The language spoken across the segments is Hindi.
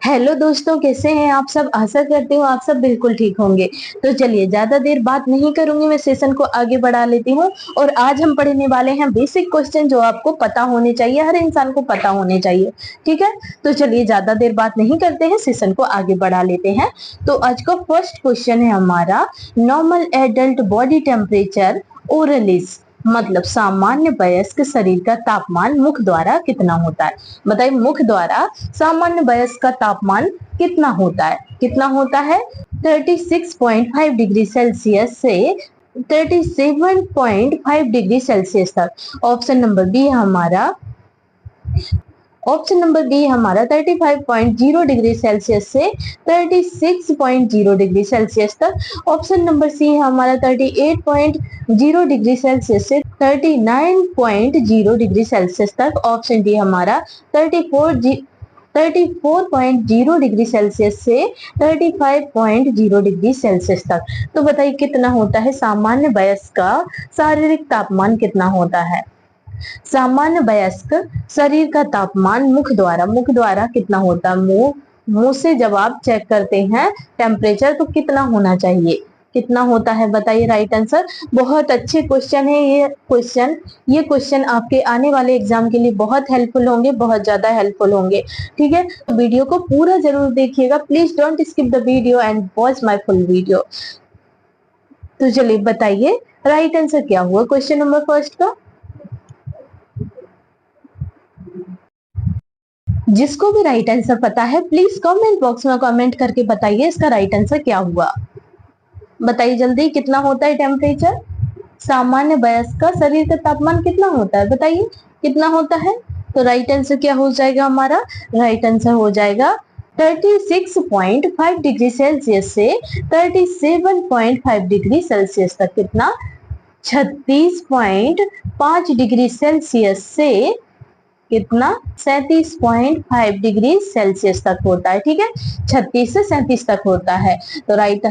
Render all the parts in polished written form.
हेलो दोस्तों, कैसे हैं आप सब। आशा करती हूँ आप सब बिल्कुल ठीक होंगे। तो चलिए ज्यादा देर बात नहीं करूंगी, मैं सेशन को आगे बढ़ा लेती हूँ। और आज हम पढ़ने वाले हैं बेसिक क्वेश्चन जो आपको पता होने चाहिए, हर इंसान को पता होने चाहिए। ठीक है, तो चलिए ज्यादा देर बात नहीं करते हैं, सेशन को आगे बढ़ा लेते हैं। तो आज का फर्स्ट क्वेश्चन है हमारा, नॉर्मल एडल्ट बॉडी टेम्परेचर ओरलिस, मतलब सामान्य वयस्क शरीर का तापमान मुख द्वारा कितना होता है। बताइए, मुख द्वारा सामान्य वयस्क का तापमान कितना होता है। कितना होता है? 36.5 डिग्री सेल्सियस से 37.5 डिग्री सेल्सियस तक। ऑप्शन नंबर बी हमारा, ऑप्शन नंबर बी हमारा 35.0 डिग्री सेल्सियस से 36.0 डिग्री सेल्सियस तक। ऑप्शन नंबर सी हमारा 38.0 डिग्री सेल्सियस से 39.0 डिग्री सेल्सियस तक। ऑप्शन डी हमारा 34.0 डिग्री सेल्सियस से 35.0 डिग्री सेल्सियस तक। तो बताइए कितना होता है सामान्य वयस्क का शारीरिक तापमान, कितना होता है। सामान्य वयस्क शरीर का तापमान मुख द्वारा कितना होता है। मुंह मुंह से जब आप चेक करते हैं टेम्परेचर, तो कितना होना चाहिए, कितना होता है, बताइए राइट आंसर। बहुत अच्छे क्वेश्चन है ये क्वेश्चन आपके आने वाले एग्जाम के लिए बहुत हेल्पफुल होंगे, बहुत ज्यादा हेल्पफुल होंगे। ठीक है, तो वीडियो को पूरा जरूर देखिएगा, please don't skip the video and watch my full video. तो चलिए बताइए राइट आंसर क्या हुआ क्वेश्चन नंबर फर्स्ट का। जिसको भी राइट आंसर पता है प्लीज कमेंट बॉक्स में कमेंट करके बताइए इसका राइट आंसर क्या हुआ। बताइए जल्दी, कितना होता है टेम्परेचर, सामान्य वयस्क का शरीर का तापमान कितना होता है, बताइए कितना होता है। तो राइट आंसर क्या हो जाएगा हमारा, राइट आंसर हो जाएगा 36.5 डिग्री सेल्सियस से 37.5 डिग्री सेल्सियस तक। कितना? 36.5 डिग्री सेल्सियस से कितना? 37.5 डिग्री सेल्सियस तक होता है। ठीक है, 36 से 37 तक होता है। तो राइट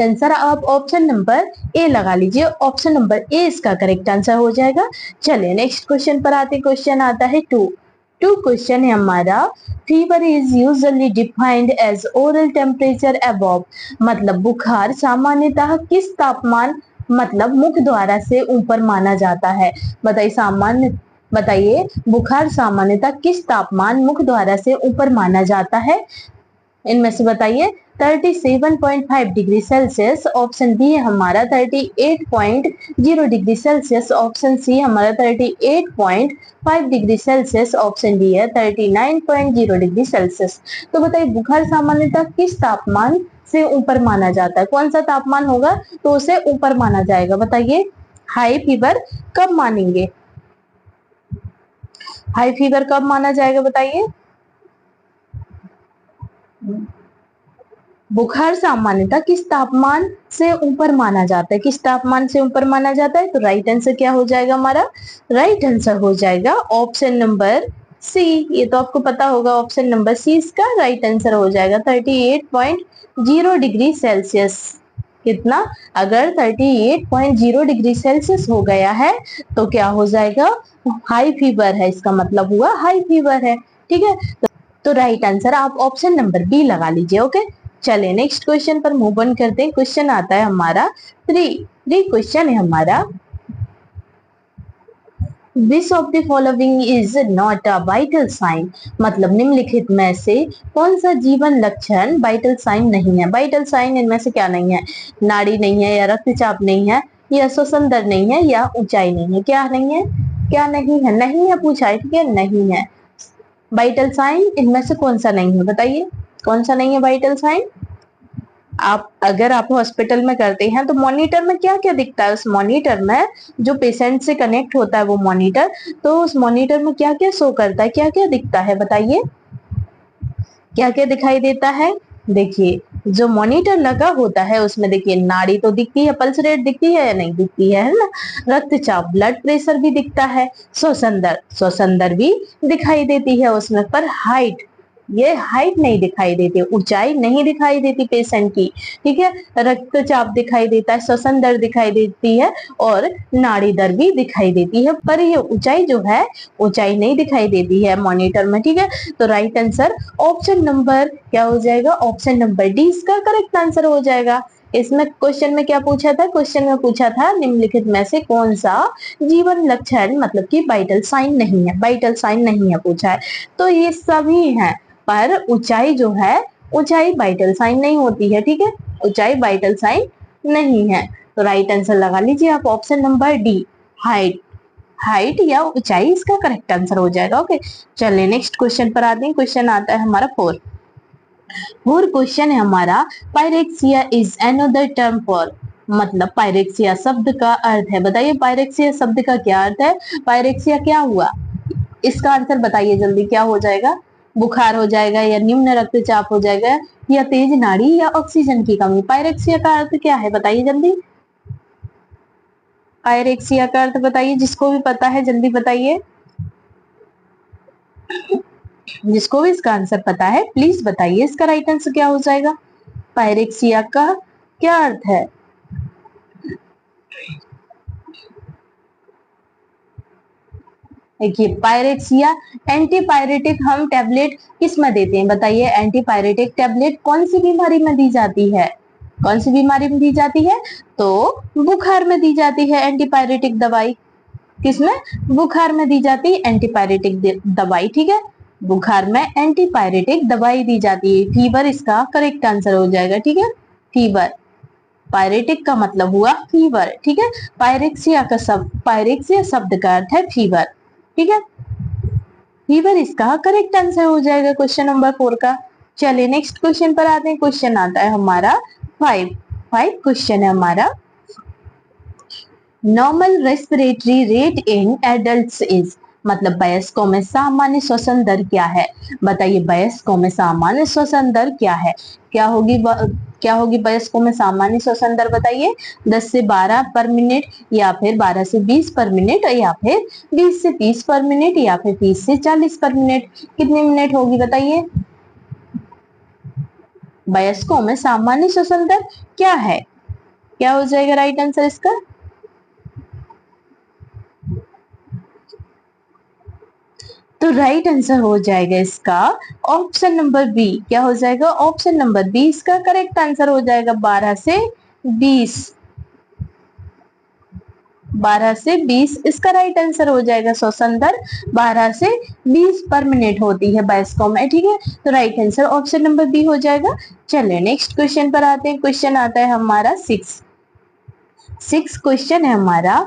आंसर आप ऑप्शन नंबर ए लगा लीजिए, ऑप्शन नंबर ए इसका करेक्ट आंसर हो जाएगा। चलिए नेक्स्ट क्वेश्चन पर आते, क्वेश्चन आता है टू क्वेश्चन है हमारा, fever is usually defined as oral temperature above, मतलब बुखार सामान्यतः किस तापमान, मतलब मुख द्वारा से ऊपर माना जाता है। बताइए बुखार सामान्यतः किस तापमान मुख द्वारा से ऊपर माना जाता है। इनमें से बताइए 37.5 डिग्री सेल्सियस, ऑप्शन बी है हमारा 38.0 डिग्री सेल्सियस, ऑप्शन सी हमारा 38.5 डिग्री सेल्सियस, ऑप्शन डी है 39.0 डिग्री सेल्सियस। तो बताइए बुखार सामान्यतः किस तापमान से ऊपर माना जाता है, कौन सा तापमान होगा तो उसे ऊपर माना जाएगा। बताइए हाई फीवर कब मानेंगे, हाई फीवर कब माना जाएगा बताइए। बुखार सामान्यतः किस तापमान से ऊपर माना जाता है, किस तापमान से ऊपर माना जाता है। तो राइट आंसर क्या हो जाएगा हमारा, राइट आंसर हो जाएगा ऑप्शन नंबर सी। ये तो आपको पता होगा, ऑप्शन नंबर सी इसका राइट आंसर हो जाएगा 38.0 डिग्री सेल्सियस। कितना? अगर 38.0 डिग्री सेल्सियस हो गया है तो क्या हो जाएगा, हाई फीवर है, इसका मतलब हुआ हाई फीवर है। ठीक है, तो राइट आंसर आप ऑप्शन नंबर बी लगा लीजिए। ओके, चलिए नेक्स्ट क्वेश्चन पर मूव ऑन करते हैं। क्वेश्चन आता है हमारा थ्री क्वेश्चन है हमारा, which of the following is not a vital sign, मतलब निम्नलिखित में से कौन सा जीवन लक्षण वाइटल साइन नहीं है। वाइटल साइन इनमें से क्या नहीं है, नाड़ी नहीं है, या रक्तचाप नहीं है, या श्वसन दर नहीं है, या ऊंचाई नहीं है। क्या नहीं है, क्या नहीं है, नहीं है पूछा है, ठीक है, नहीं है। वाइटल साइन इनमें से कौन सा नहीं है, बताइए कौन सा नहीं है वाइटल साइन। आप अगर आप हॉस्पिटल में करते हैं तो मॉनिटर में क्या क्या दिखता है, उस मॉनिटर में जो पेशेंट से कनेक्ट होता है वो मॉनिटर, तो उस मॉनिटर में क्या क्या शो करता है, क्या क्या दिखता है, बताइए क्या क्या दिखाई देता है। देखिए जो मॉनिटर लगा होता है उसमें देखिए नाड़ी तो दिखती है, पल्स रेट दिखती है या नहीं दिखती है ना, रक्तचाप ब्लड प्रेशर भी दिखता है, श्वसन दर भी दिखाई देती है उसमें, पर हाइट ये हाइट नहीं दिखाई देती, ऊंचाई नहीं दिखाई देती पेशेंट की, ठीक है। रक्तचाप दिखाई देता है, श्वसन दर दिखाई देती है और नाड़ी दर भी दिखाई देती है, पर ये ऊंचाई जो है ऊंचाई नहीं दिखाई देती है मॉनिटर में, ठीक है। तो राइट आंसर ऑप्शन नंबर क्या हो जाएगा, ऑप्शन नंबर डी इसका करेक्ट आंसर हो जाएगा। इसमें क्वेश्चन में क्या पूछा था, क्वेश्चन में पूछा था निम्नलिखित में से कौन सा जीवन लक्षण मतलब कि वाइटल साइन नहीं है, वाइटल साइन नहीं है पूछा है। तो ये सभी हैं, पर ऊंचाई जो है ऊंचाई वाइटल साइन नहीं होती है, ठीक है, ऊंचाई वाइटल साइन नहीं है। तो राइट आंसर लगा लीजिए आप option number D, height, height या ऊंचाई इसका करेक्ट आंसर हो जाएगा। ओके, चलिए नेक्स्ट क्वेश्चन पर आते हैं। क्वेश्चन आता है हमारा फोर क्वेश्चन है हमारा, pyrexia is another term for, मतलब पायरेक्सिया शब्द का अर्थ है, बताइए पायरेक्सिया शब्द का क्या अर्थ है, पायरेक्सिया क्या हुआ, इसका आंसर बताइए जल्दी, क्या हो जाएगा, बुखार हो जाएगा या निम्न रक्तचाप हो जाएगा या तेज नाड़ी या ऑक्सीजन की कमी। पायरेक्सिया का अर्थ क्या है बताइए जल्दी, पायरेक्सिया का अर्थ बताइए, जिसको भी पता है जल्दी बताइए, जिसको भी इसका आंसर पता है प्लीज बताइए इसका राइट आंसर क्या हो जाएगा, पायरेक्सिया का क्या अर्थ है। देखिए पायरेक्सिया, एंटीपायरेटिक हम टैबलेट किस में देते हैं बताइए, एंटीपायरेटिक टैबलेट कौन सी बीमारी में दी जाती है, कौन सी बीमारी में दी जाती है, तो बुखार में दी जाती है एंटीपायरेटिक दवाई, किसमें, बुखार में दी जाती है एंटीपायरेटिक दवाई, ठीक है, बुखार में एंटीपायरेटिक दवाई दी जाती है। फीवर इसका करेक्ट आंसर हो जाएगा, ठीक है, फीवर, पायरेटिक का मतलब हुआ फीवर, ठीक है, पायरेक्सिया शब्द का अर्थ है फीवर, ठीक है, फीवर इसका करेक्ट आंसर हो जाएगा क्वेश्चन नंबर 4 का। चलिए नेक्स्ट क्वेश्चन पर आते हैं। क्वेश्चन आता है हमारा 5 क्वेश्चन है हमारा, normal respiratory rate in adults is, मतलब वयस्कों में सामान्य श्वसन दर क्या है, बताइए वयस्कों में सामान्य श्वसन दर क्या है, क्या होगी वयस्कों में सामान्य श्वसन दर बताइए, 10 से 12 पर मिनट या फिर 12 से 20 पर मिनट या फिर 20 से 30 पर मिनट या फिर 30 से 40 पर मिनट, कितने मिनट होगी बताइए, वयस्कों में सामान्य श्वसन दर क्या है, क्या हो जाएगा राइट आंसर इसका, तो राइट आंसर हो जाएगा इसका ऑप्शन नंबर बी, क्या हो जाएगा, ऑप्शन नंबर बी इसका करेक्ट आंसर हो जाएगा, 12 से 20, 12 से 20 इसका राइट आंसर हो जाएगा, श्वसन दर 12 से 20 पर मिनट होती है वयस्कों में, ठीक है, तो right answer option number B हो जाएगा। चलिए नेक्स्ट क्वेश्चन पर आते हैं। क्वेश्चन आता है हमारा 6 क्वेश्चन है हमारा,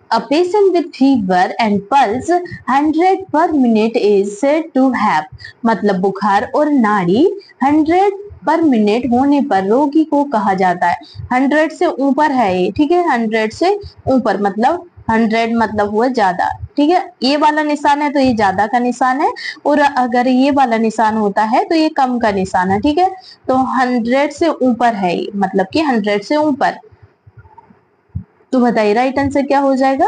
A patient with fever and pulse 100 per minute is said to have, मतलब बुखार और नाड़ी 100 पर मिनट होने पर रोगी को कहा जाता है, 100 से ऊपर है ये, ठीक है, 100 से ऊपर मतलब 100 मतलब हुआ ज्यादा, ठीक है, ये वाला निशान है तो ये ज्यादा का निशान है, और अगर ये वाला निशान होता है तो ये कम का निशान है, ठीक है, तो 100 से ऊपर है ये, मतलब कि 100 से ऊपर, तो बताइए राइट आंसर क्या हो जाएगा,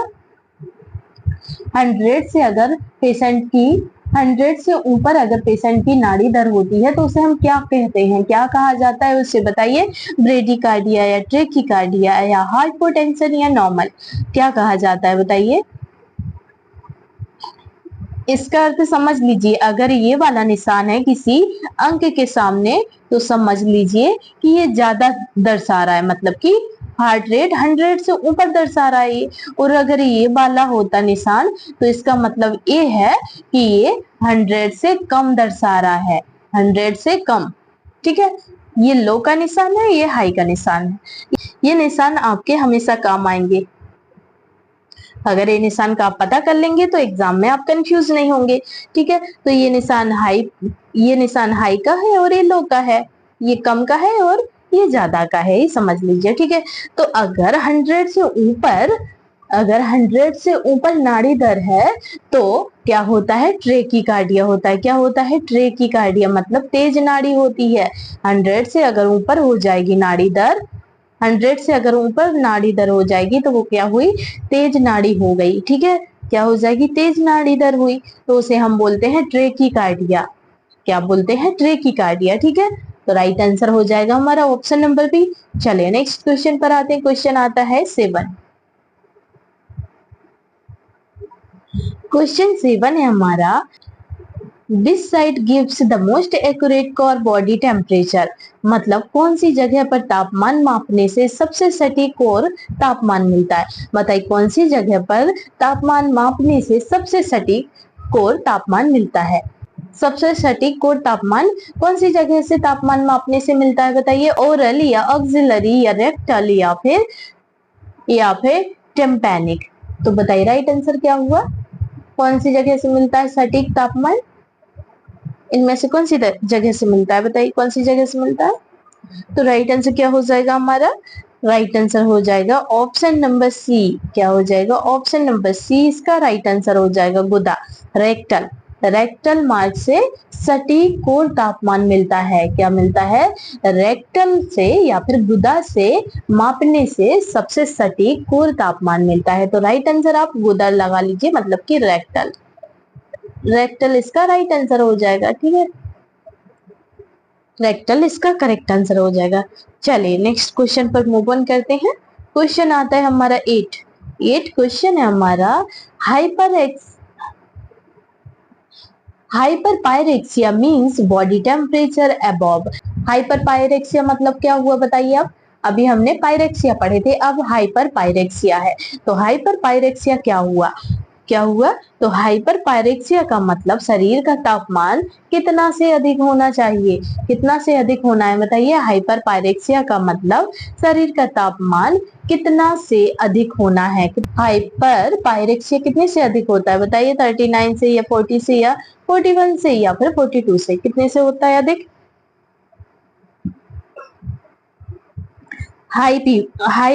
100 से अगर पेशेंट की 100 से ऊपर अगर पेशेंट की नाड़ी दर होती है तो उसे हम क्या कहते हैं, क्या कहा जाता है उससे बताइए, ब्रेडिकार्डिया या ट्रेकिकार्डिया या हाइपोटेंशन या नॉर्मल, क्या कहा जाता है बताइए, इसका अर्थ समझ लीजिए, अगर ये वाला निशान है किसी अंक के सामने तो समझ लीजिए कि ये ज्यादा दर्शा रहा है, मतलब कि हार्ट रेट 100 से ऊपर दर्शा रहा है, और अगर ये वाला होता निशान तो इसका मतलब ये है कि ये 100 से कम दर्शा रहा है, 100 से कम, ठीक है, ये लो का निशान है, ये हाई का निशान है, ये निशान आपके हमेशा काम आएंगे, अगर ये निशान का आप पता कर लेंगे तो एग्जाम में आप कंफ्यूज नहीं होंगे, ठीक है, तो ये निशान हाई का है और ये लो का है, ये कम का है और ये ज्यादा का है, ये समझ लीजिए, ठीक है, तो अगर 100 से ऊपर नाड़ी दर है तो क्या होता है, ट्रेकिकार्डिया होता है, क्या होता है, ट्रेकिकार्डिया मतलब तेज नाड़ी होती है, 100 से अगर ऊपर हो जाएगी नाड़ी दर, 100 से अगर ऊपर नाड़ी दर हो जाएगी तो वो क्या हुई, तेज नाड़ी हो गई, ठीक है, क्या हो जाएगी, तेज नाड़ी दर हुई, तो उसे हम बोलते हैं ट्रेकिकार्डिया, क्या बोलते हैं, ट्रेकिकार्डिया। ठीक है, तो राइट आंसर हो जाएगा हमारा ऑप्शन नंबर बी। चलिए नेक्स्ट क्वेश्चन पर आते हैं। क्वेश्चन आता है 7। क्वेश्चन 7 है हमारा, Which side gives the most accurate core body temperature? मतलब कौन सी जगह पर तापमान मापने से सबसे सटीक कोर तापमान मिलता है। बताइए कौन सी जगह पर तापमान मापने से सबसे सटीक कोर तापमान मिलता है। सबसे सटीक कोर तापमान कौन सी जगह से तापमान मापने से मिलता है बताइए। ओरल या ऑक्सिलरी या रेक्टल या फिर टेम्पैनिक। तो बताइए राइट आंसर क्या हुआ, कौन सी जगह से मिलता है सटीक तापमान, इनमें से कौन सी जगह से मिलता है, बताइए कौन सी जगह से मिलता है। तो राइट आंसर क्या हो जाएगा हमारा, राइट आंसर हो जाएगा ऑप्शन नंबर सी। क्या हो जाएगा, ऑप्शन नंबर सी इसका राइट आंसर हो जाएगा, गुदा, रेक्टल। रेक्टल मार्ग से सटीक कोर तापमान मिलता है। क्या मिलता है, रेक्टल से या फिर गुदा से मापने से सबसे सटीक कोर तापमान मिलता है। तो राइट आंसर आप गुदा लगा लीजिए, मतलब कि रेक्टल। रेक्टल इसका राइट आंसर हो जाएगा। ठीक है, रेक्टल इसका करेक्ट आंसर हो जाएगा। चलिए नेक्स्ट क्वेश्चन पर मूव ऑन करते हैं। क्वेश्चन आता है हमारा 8 क्वेश्चन है हमारा, hyper pyrexia means body temperature above. Hyper pyrexia मतलब क्या हुआ बताइए आप। अभी हमने पायरेक्सिया पढ़े थे, अब हाइपर पायरेक्सिया है। तो हाइपर पायरेक्सिया क्या हुआ, तो हाइपर पायरेक्सिया का मतलब शरीर का तापमान कितना से अधिक होना चाहिए। कितना से अधिक होना है बताइए। हाइपर पायरेक्सिया का मतलब शरीर का तापमान कितना से अधिक होना है। हाइपर पायरेक्सिया कितने से अधिक होता है बताइए, 39 से या 40 से या 41 से या फिर 42 से, कितने से होता है अधिक। हाई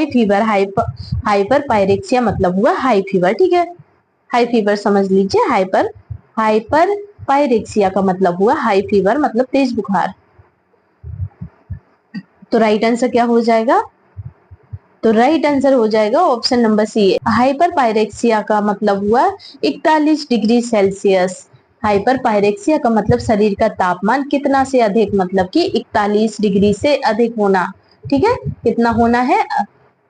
फीवर, हाइपर पायरेक्सिया मतलब हुआ हाई फीवर। ठीक है, हाई फीवर समझ लीजिए। हाइपर पायरेक्सिया का मतलब हुआ हाई फीवर, मतलब तेज बुखार। तो राइट आंसर क्या हो जाएगा, तो राइट आंसर हो जाएगा option number C. Hyperpyrexia का मतलब हुआ 41 डिग्री सेल्सियस। हाइपर पायरेक्सिया का मतलब शरीर का तापमान कितना से अधिक, मतलब कि 41 डिग्री से अधिक होना। ठीक है, कितना होना है,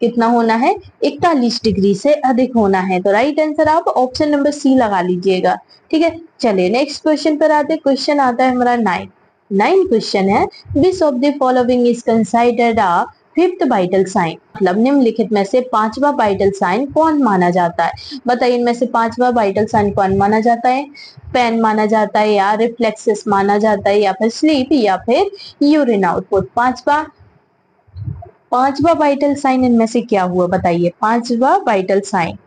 कितना होना है, 41 डिग्री से अधिक होना है। तो राइट आंसर आप ऑप्शन नंबर सी लगा लीजिएगा। ठीक है, चलिए नेक्स्ट क्वेश्चन पर आते हैं। क्वेश्चन आता है हमारा 9 क्वेश्चन है, which of the following is considered a fifth vital sign. मतलब निम्नलिखित में से पांचवा वाइटल साइन कौन माना जाता है। बताइए इनमें से पांचवा वाइटल साइन कौन माना जाता है। पेन माना जाता है, या रिफ्लेक्सेस माना जाता है, या फिर स्लीप, या फिर यूरिन आउटपुट। पांचवा वाइटल साइन इनमें से क्या हुआ बताइए, पांचवा वाइटल साइन।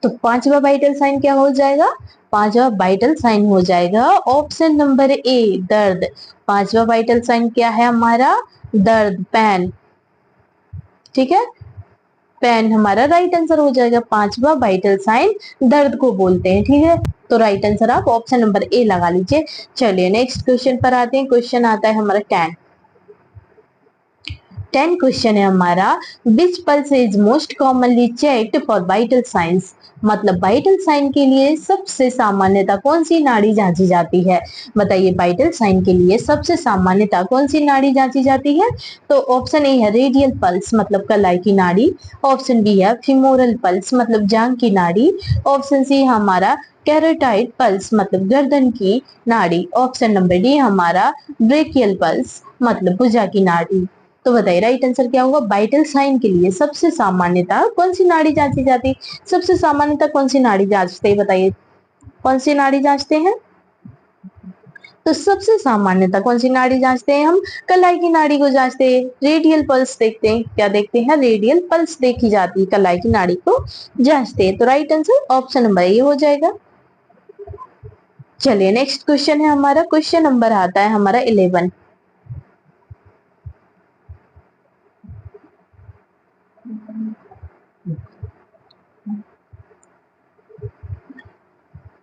तो पांचवा वाइटल साइन क्या हो जाएगा, पांचवा वाइटल साइन हो जाएगा ऑप्शन नंबर ए, दर्द। पांचवा वाइटल साइन क्या है हमारा, दर्द, पेन। ठीक है, पेन हमारा राइट आंसर हो जाएगा। पांचवा वाइटल साइन दर्द को बोलते हैं। ठीक है, तो राइट आंसर आप ऑप्शन नंबर ए लगा लीजिए। चलिए नेक्स्ट क्वेश्चन पर आते हैं। क्वेश्चन आता है हमारा 10 क्वेश्चन है हमारा, which pulse is most commonly checked for vital signs. मतलब वाइटल साइन के लिए सबसे सामान्यतः कौन सी नाड़ी जांची जाती है। बताइए वाइटल साइन के लिए सबसे सामान्यतः कौन सी नाड़ी जांची जाती है। तो ऑप्शन ए है रेडियल पल्स, मतलब कलाई की नाड़ी। ऑप्शन बी है फिमोरल पल्स, मतलब जांग की नाड़ी। ऑप्शन सी हमारा कैरोटाइड पल्स, मतलब गर्दन की नाड़ी। ऑप्शन नंबर डी हमारा ब्रेकियल पल्स, मतलब भुजा की नाड़ी। तो बताइए राइट आंसर क्या होगा, वाइटल साइन के लिए सबसे सामान्यतः कौन सी नाड़ी जांची जाती। सबसे सामान्यतः कौन सी नाड़ी जांचते हैं बताइए, कौन सी नाड़ी जांचते हैं। तो सबसे सामान्यतः कौन सी नाड़ी जांचते हैं हम, कलाई की नाड़ी को जांचते हैं। रेडियल पल्स देखते हैं, क्या देखते हैं, रेडियल पल्स देखी जाती है, कलाई की नाड़ी को जांचते हैं। तो right answer option number A हो जाएगा। चलिए नेक्स्ट क्वेश्चन है हमारा, क्वेश्चन नंबर आता है हमारा 11।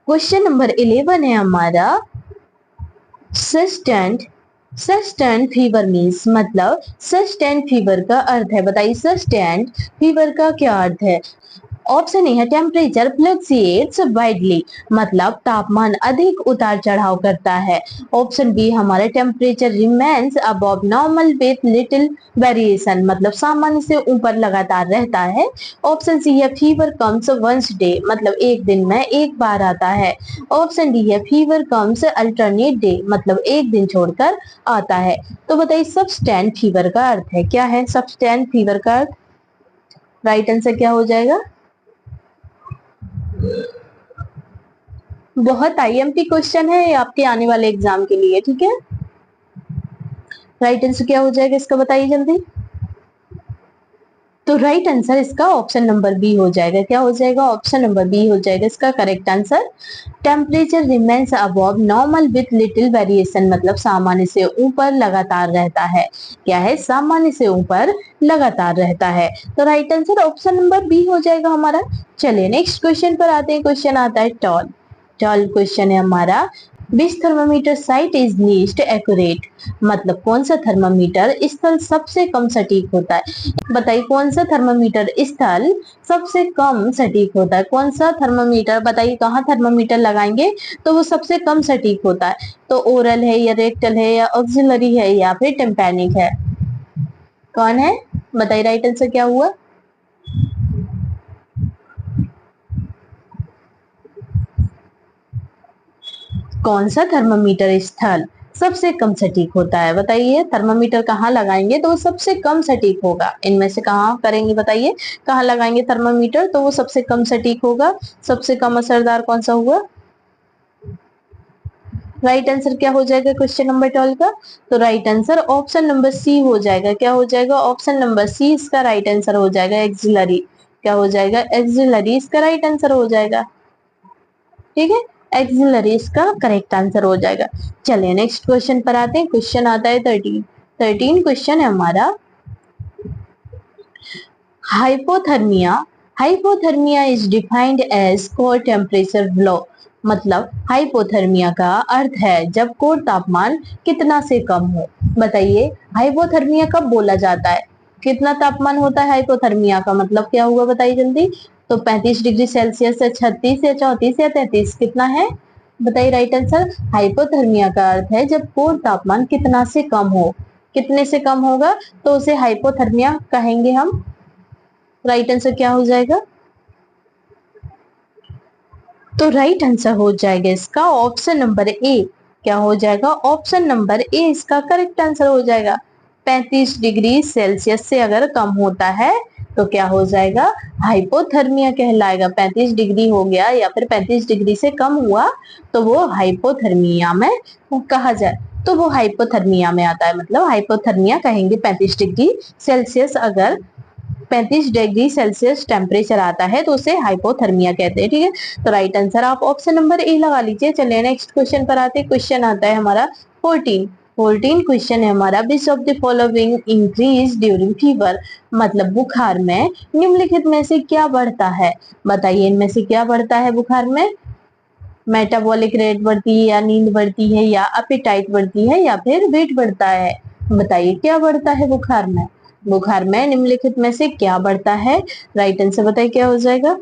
क्वेश्चन नंबर 11 है हमारा, सस्टेंड फीवर मीन्स, मतलब सस्टेंड फीवर का अर्थ है। बताइए सस्टेंड फीवर का क्या अर्थ है। ऑप्शन ए है टेम्परेचर फ्लक्चुएट्स वाइडली, मतलब तापमान अधिक उतार चढ़ाव करता है। ऑप्शन बी हमारा temperature remains above normal with little variation, मतलब सामान्य से ऊपर लगातार रहता है। ऑप्शन सी है फीवर कम्स वंस डे, मतलब एक दिन में एक बार आता है। ऑप्शन डी है फीवर कम्स अल्टरनेट डे, मतलब एक दिन छोड़कर आता है। तो बताइए सबस्टेंट फीवर का अर्थ है क्या है? सबस्टेंट फीवर का अर्थ राइट आंसर क्या हो जाएगा? बहुत आईएमपी क्वेश्चन है आपके आने वाले एग्जाम के लिए, ठीक है। राइट आंसर क्या हो जाएगा इसका बताइए जल्दी। तो राइट आंसर इसका ऑप्शन नंबर बी हो जाएगा। क्या हो जाएगा? ऑप्शन नंबर बी हो जाएगा इसका correct answer. Temperature remains above normal with little variation, मतलब सामान्य से ऊपर लगातार रहता है। क्या है? सामान्य से ऊपर लगातार रहता है। तो right answer option number B हो जाएगा हमारा। चलिए नेक्स्ट क्वेश्चन पर आते हैं। क्वेश्चन आता है टॉल। टॉल क्वेश्चन है हमारा, which thermometer site is least accurate, मतलब कौन सा थर्मामीटर स्थल सबसे कम सटीक होता है। बताइए कौन सा थर्मामीटर स्थल सबसे कम सटीक होता है। कौन सा थर्मामीटर, बताइए कहाँ थर्मामीटर लगाएंगे तो वो सबसे कम सटीक होता है। तो ओरल है या रेक्टल है या ऑक्सिलरी है या फिर टेम्पैनिक है? कौन है? बताइए राइट आंसर क्या हुआ? कौन सा थर्मामीटर स्थल सबसे कम सटीक होता है? बताइए थर्मामीटर कहाँ लगाएंगे तो वो सबसे कम सटीक होगा। इनमें से कहाँ करेंगे बताइए, कहाँ लगाएंगे थर्मामीटर तो वो सबसे कम सटीक होगा, सबसे कम असरदार कौन सा हुआ? राइट आंसर क्या हो जाएगा क्वेश्चन नंबर 12 का? तो right answer option number C हो जाएगा। क्या हो जाएगा? ऑप्शन नंबर सी इसका राइट आंसर हो जाएगा, एक्सिलरी। क्या हो जाएगा? एक्सिलरी इसका राइट आंसर हो जाएगा, ठीक है। एक्सिलरी इसका करेक्ट आंसर हो जाएगा। चलिए नेक्स्ट क्वेश्चन पर आते हैं। क्वेश्चन आता है 13 क्वेश्चन है हमारा, hypothermia. Hypothermia is defined as core temperature below, मतलब हाइपोथर्मिया का अर्थ है जब कोर तापमान कितना से कम हो। बताइए हाइपोथर्मिया कब बोला जाता है? कितना तापमान होता है हाइपोथर्मिया का मतलब क्या हुआ बताइए जल्दी। तो 35 डिग्री सेल्सियस या 36 या 34 या 33 कितना है? बताइए राइट आंसर। हाइपोथर्मिया का अर्थ है जब कोर तापमान कितना से कम हो। कितने से कम होगा तो उसे हाइपोथर्मिया कहेंगे हम। राइट आंसर क्या हो जाएगा? तो राइट आंसर हो जाएगा इसका ऑप्शन नंबर ए। क्या हो जाएगा? ऑप्शन नंबर ए इसका करेक्ट आंसर हो जाएगा। 35 डिग्री सेल्सियस से अगर कम होता है तो क्या हो जाएगा? हाइपोथर्मिया कहलाएगा। 35 डिग्री हो गया या फिर 35 डिग्री से कम हुआ तो वो हाइपोथर्मिया में कहा जाए, तो वो हाइपोथर्मिया में आता है, मतलब हाइपोथर्मिया कहेंगे 35 डिग्री सेल्सियस। अगर 35 डिग्री सेल्सियस टेम्परेचर आता है तो उसे हाइपोथर्मिया कहते हैं, ठीक है। तो राइट आंसर आप ऑप्शन नंबर ए लगा लीजिए। चलिए नेक्स्ट क्वेश्चन पर आते हैं। क्वेश्चन आता है हमारा 14 क्वेश्चन है हमारा, which of the following increase during fever, मतलब बुखार में निम्नलिखित में से क्या बढ़ता है। बताइए इनमें से क्या बढ़ता है बुखार में? मेटाबॉलिक रेट बढ़ती है या नींद बढ़ती है या अपेटाइट बढ़ती है या फिर वेट बढ़ता है? बताइए क्या बढ़ता है बुखार में? बुखार में निम्नलिखित में से क्या बढ़ता है? राइट आंसर बताइए क्या हो जाएगा?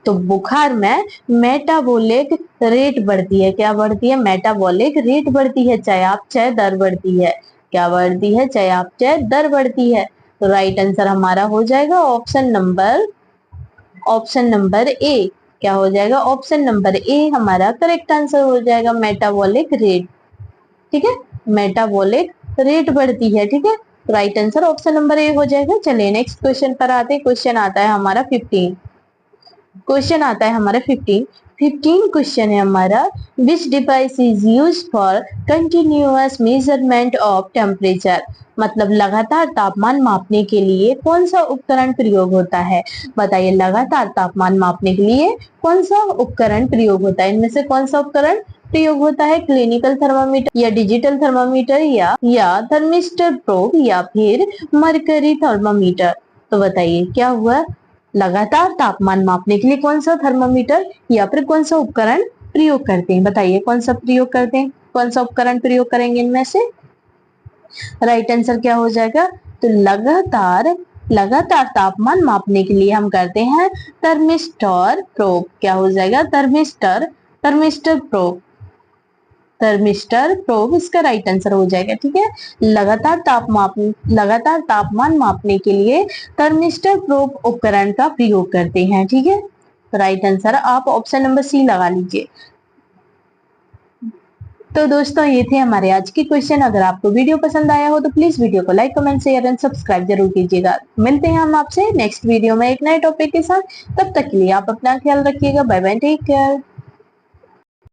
तो बुखार में मेटाबॉलिक रेट बढ़ती है। क्या बढ़ती है? मेटाबॉलिक रेट बढ़ती है, चयापचय दर बढ़ती है। क्या बढ़ती है? चयापचय दर बढ़ती है। तो राइट आंसर हमारा हो जाएगा ऑप्शन नंबर ए। क्या हो जाएगा? ऑप्शन नंबर ए हमारा करेक्ट आंसर हो जाएगा, मेटाबॉलिक रेट, ठीक है। मेटाबॉलिक रेट बढ़ती है, ठीक है। Right answer option number A हो जाएगा। चलिए नेक्स्ट क्वेश्चन पर आते हैं। क्वेश्चन आता है हमारा 15। क्वेश्चन आता है हमारा 15 क्वेश्चन है हमारा, विच device is use for continuous measurement of temperature, मतलब लगातार तापमान मापने के लिए कौन सा उपकरण प्रयोग होता है। बताइए लगातार तापमान मापने के लिए कौन सा उपकरण प्रयोग होता है। इनमें से कौन सा उपकरण प्रयोग होता है? क्लिनिकल थर्मामीटर या डिजिटल थर्मामीटर या थर्मिस्टर प्रोब या फिर मरकरी थर्मामीटर? तो बताइए क्या हुआ? लगातार तापमान मापने के लिए कौन सा थर्मामीटर या फिर कौन सा उपकरण प्रयोग करते हैं? बताइए कौन सा प्रयोग करते हैं, कौन सा उपकरण प्रयोग करेंगे इनमें से? राइट आंसर क्या हो जाएगा? तो लगातार लगातार तापमान मापने के लिए हम करते हैं थर्मिस्टर प्रोब। क्या हो जाएगा? थर्मिस्टर प्रोब, थर्मिस्टर प्रोब इसका राइट आंसर हो जाएगा। ठीक है, लगातार तापमान मापने के लिए थर्मिस्टर प्रोब उपकरण का प्रयोग करते हैं। ठीक है, तो राइट आंसर आप ऑप्शन नंबर सी लगा लीजिए। तो दोस्तों ये थे हमारे आज के क्वेश्चन। अगर आपको वीडियो पसंद आया हो तो प्लीज वीडियो को like, comment, share and subscribe जरूर कीजिएगा। मिलते हैं हम आपसे नेक्स्ट वीडियो में एक नए टॉपिक के साथ। तब तक के लिए आप अपना ख्याल रखिएगा। Bye bye, take care.